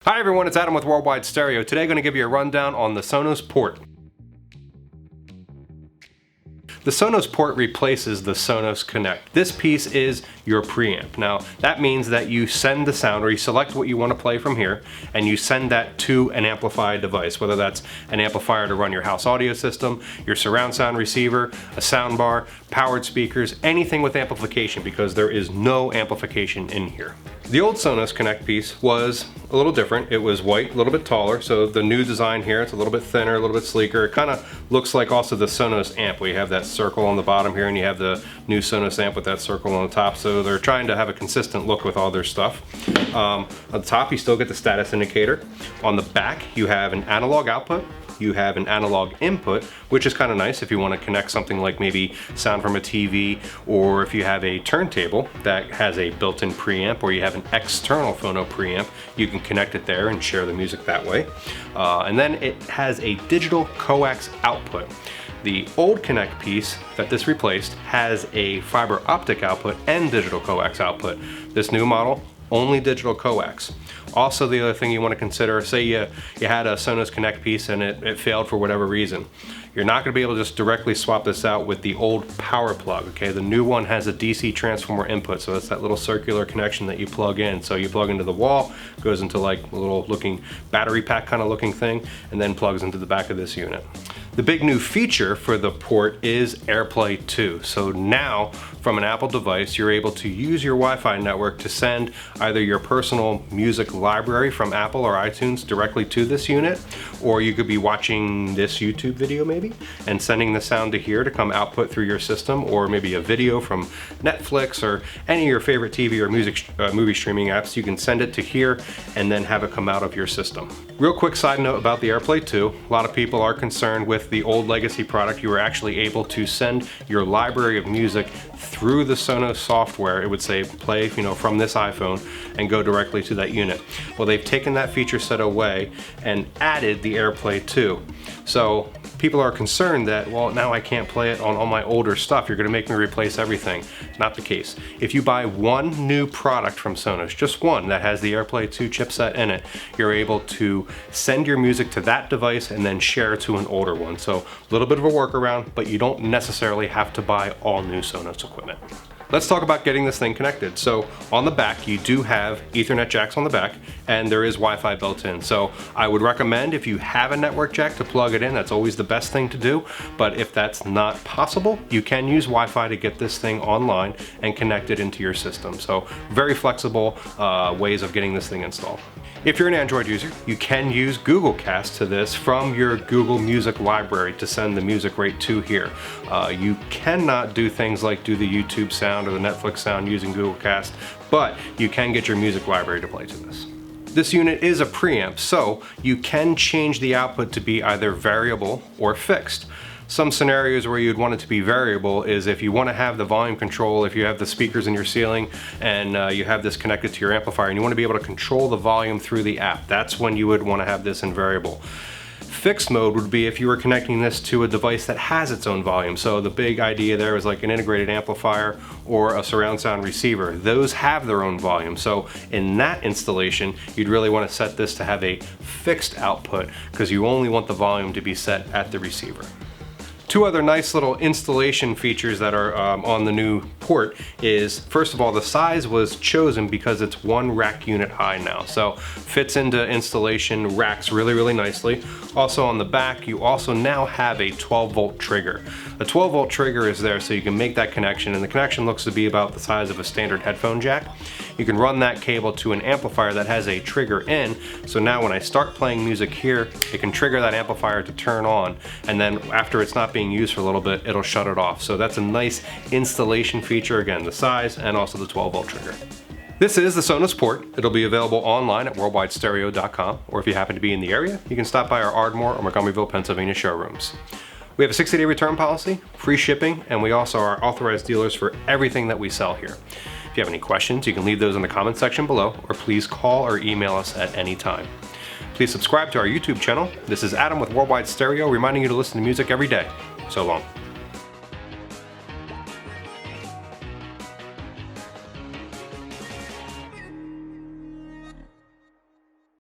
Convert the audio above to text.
Hi everyone, it's Adam with Worldwide Stereo. Today I'm going to give you a rundown on the Sonos Port. The Sonos Port replaces the Sonos Connect. This piece is your preamp. Now that means that you send the sound, or you select what you want to play from here, and you send that to an amplified device, whether that's an amplifier to run your house audio system, your surround sound receiver, a sound bar, powered speakers, anything with amplification, because there is no amplification in here. The old Sonos Connect piece was a little different. It was white, a little bit taller, so the new design here, it's a little bit thinner, a little bit sleeker. It kind of looks like also the Sonos amp, where you have that circle on the bottom here, and you have the new Sonos amp with that circle on the top, so they're trying to have a consistent look with all their stuff. On the top, you still get the status indicator. On the back, you have an analog output. You have an analog input, which is kind of nice if you want to connect something like maybe sound from a TV, or if you have a turntable that has a built-in preamp, or you have an external phono preamp, you can connect it there and share the music that way. And then it has a digital coax output. The old Connect piece that this replaced has a fiber optic output and digital coax output. This new model, only digital coax. Also, the other thing you want to consider, say you had a Sonos Connect piece and it failed for whatever reason. You're not going to be able to just directly swap this out with the old power plug, okay? The new one has a DC transformer input, so it's that little circular connection that you plug in. So you plug into the wall, goes into like a little looking battery pack kind of looking thing, and then plugs into the back of this unit. The big new feature for the port is AirPlay 2. So now, from an Apple device, you're able to use your Wi-Fi network to send either your personal music library from Apple or iTunes directly to this unit, or you could be watching this YouTube video maybe, and sending the sound to here to come output through your system, or maybe a video from Netflix or any of your favorite TV or movie streaming apps. You can send it to here and then have it come out of your system. Real quick side note about the AirPlay 2. A lot of people are concerned with the old legacy product. You were actually able to send your library of music through the Sonos software. It would say play, from this iPhone, and go directly to that unit. Well, they've taken that feature set away and added the AirPlay 2. So people are concerned that, well, now I can't play it on all my older stuff. You're gonna make me replace everything. Not the case. If you buy one new product from Sonos, just one that has the AirPlay 2 chipset in it, you're able to send your music to that device and then share to an older one. So a little bit of a workaround, but you don't necessarily have to buy all new Sonos equipment. Let's talk about getting this thing connected. So on the back, you do have Ethernet jacks on the back, and there is Wi-Fi built in. So I would recommend, if you have a network jack, to plug it in. That's always the best thing to do. But if that's not possible, you can use Wi-Fi to get this thing online and connect it into your system. So very flexible ways of getting this thing installed. If you're an Android user, you can use Google Cast to this from your Google Music library to send the music right to here. You cannot do things like do the YouTube sound or the Netflix sound using Google Cast, but you can get your music library to play to this. This unit is a preamp, so you can change the output to be either variable or fixed. Some scenarios where you'd want it to be variable is if you want to have the volume control, if you have the speakers in your ceiling and you have this connected to your amplifier and you want to be able to control the volume through the app. That's when you would want to have this in variable. Fixed mode would be if you were connecting this to a device that has its own volume. So the big idea there is like an integrated amplifier or a surround sound receiver. Those have their own volume. So in that installation, you'd really want to set this to have a fixed output because you only want the volume to be set at the receiver. Two other nice little installation features that are on the new port is, first of all, the size was chosen because it's one rack unit high now. So fits into installation racks really, really nicely. Also on the back, you also now have a 12-volt trigger. The 12-volt trigger is there so you can make that connection, and the connection looks to be about the size of a standard headphone jack. You can run that cable to an amplifier that has a trigger in, so now when I start playing music here, it can trigger that amplifier to turn on, and then after it's not being used for a little bit, it'll shut it off. So that's a nice installation feature, again, the size and also the 12-volt trigger. This is the Sonos Port. It'll be available online at worldwidestereo.com, or if you happen to be in the area, you can stop by our Ardmore or Montgomeryville, Pennsylvania showrooms. We have a 60-day return policy, free shipping, and we also are authorized dealers for everything that we sell here. If you have any questions, you can leave those in the comments section below, or please call or email us at any time. Please subscribe to our YouTube channel. This is Adam with Worldwide Stereo, reminding you to listen to music every day. So long.